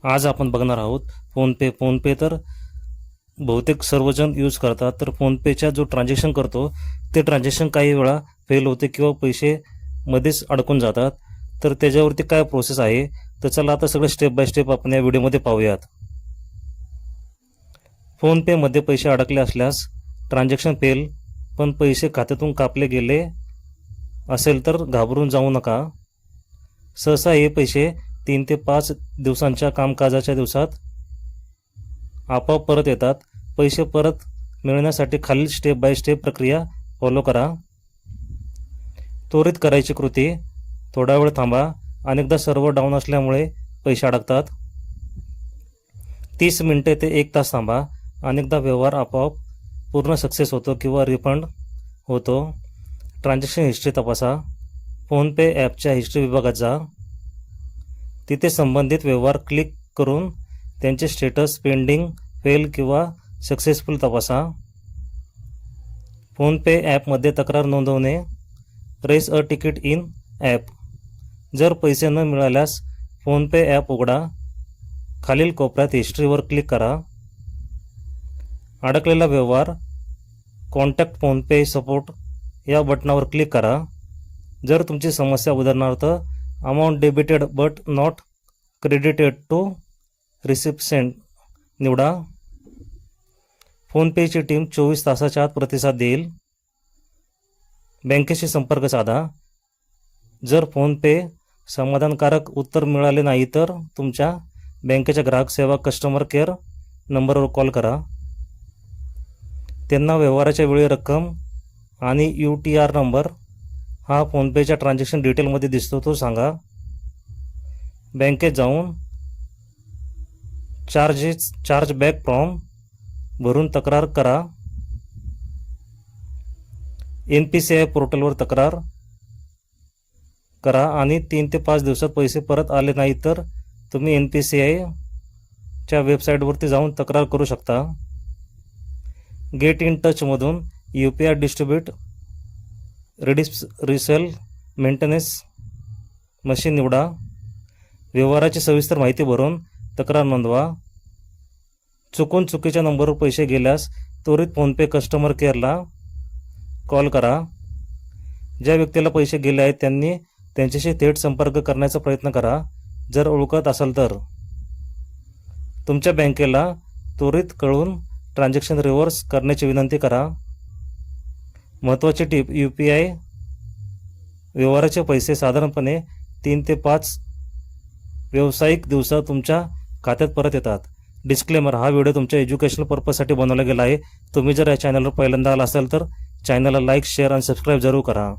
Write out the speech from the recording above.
आज आपण बघणार आहोत फोनपे तर बहुतेक सर्वजण यूज करतात। तर फोनपेच्या जो ट्रान्झॅक्शन करतो ते ट्रान्झॅक्शन काही वेळा फेल होते किंवा पैसे मध्येच अडकून जातात। तर त्याच्यावरती काय प्रोसेस आहे तर चला आता सगळं स्टेप बाय स्टेप आपण या व्हिडिओमध्ये पाहूयात। फोनपेमध्ये पैसे अडकले असल्यास ट्रान्झॅक्शन फेल पण पैसे खात्यातून कापले गेले असेल तर घाबरून जाऊ नका। सहसा हे पैसे 3 ते 5 दिवसांच्या कामकाजाच्या दिवसात आपोआप परत येतात। पैसे परत मिळण्यासाठी खालील स्टेप बाय स्टेप प्रक्रिया फॉलो करा। त्वरित करायची कृती, थोडा वेळ थांबा, अनेकदा सर्व्हर डाऊन असल्यामुळे पैसे अडकतात। 30 मिनिटे ते 1 तास थांबा, अनेकदा व्यवहार आपोआप पूर्ण सक्सेस होतो किंवा रिफंड होतो। ट्रान्झॅक्शन हिस्ट्री तपासा, फोनपे ॲपच्या हिस्ट्री विभागात जा, तिथे संबंधित व्यवहार क्लिक करून त्यांचे स्टेटस पेंडिंग, फेल किंवा सक्सेसफुल तपासा। फोनपे ॲपमध्ये तक्रार नोंदवणे, raise a ticket in app, जर पैसे न मिळाल्यास फोनपे ॲप उघडा, खालील कोपऱ्यात हिस्ट्रीवर क्लिक करा, अडकलेला व्यवहार कॉन्टॅक्ट फोनपे सपोर्ट या बटनावर क्लिक करा। जर तुमची समस्या उदाहरणार्थ amount debited but not credited to recipient निवडा। फोनपेची टीम 24 तासाच्या आत प्रतिसाद देईल। बँकेशी संपर्क साधा, जर फोनपे समाधानकारक उत्तर मिळाले नाही तर तुमच्या बँकेच्या ग्राहक सेवा कस्टमर केअर नंबरवर कॉल करा, त्यांना व्यवहाराच्या वेळी रक्कम आणि UTR नंबर हा फोनपेच्या ट्रान्झॅक्शन डिटेलमध्ये दिसतो तो सांगा। बँकेत जाऊन चार्ज बॅक फॉर्म भरून तक्रार करा। NPCI पोर्टलवर तक्रार करा आणि 3 ते 5 दिवसात पैसे परत आले नाही तर तुम्ही NPCIच्या वेबसाईटवरती जाऊन तक्रार करू शकता। गेट इन टचमधून UPI distribute resell maintenance machine निवडा, व्यवहाराची सविस्तर माहिती भरून तक्रार नोंदवा। चुकून चुकीच्या नंबरवर पैसे गेल्यास त्वरित फोनपे कस्टमर केअरला कॉल करा। ज्या व्यक्तीला पैसे गेले आहेत त्यांनी त्यांच्याशी थेट संपर्क करण्याचा प्रयत्न करा। जर ओळखत असाल तर तुमच्या बँकेला त्वरित कळवून ट्रान्झॅक्शन रिव्हर्स करण्याची विनंती करा। महत्त्वाची टीप, UPI व्यवहाराचे पैसे साधारणपणे 3 ते 5 व्यावसायिक दिवसात तुमच्या खात्यात परत येतात। डिस्क्लेमर, हा व्हिडिओ तुमच्या एज्युकेशनल पर्पजसाठी बनवला गेला आहे। तुम्ही जर या चॅनलवर पहिल्यांदा आला असाल तर चॅनलला लाईक, शेअर आणि सबस्क्राईब जरूर करा।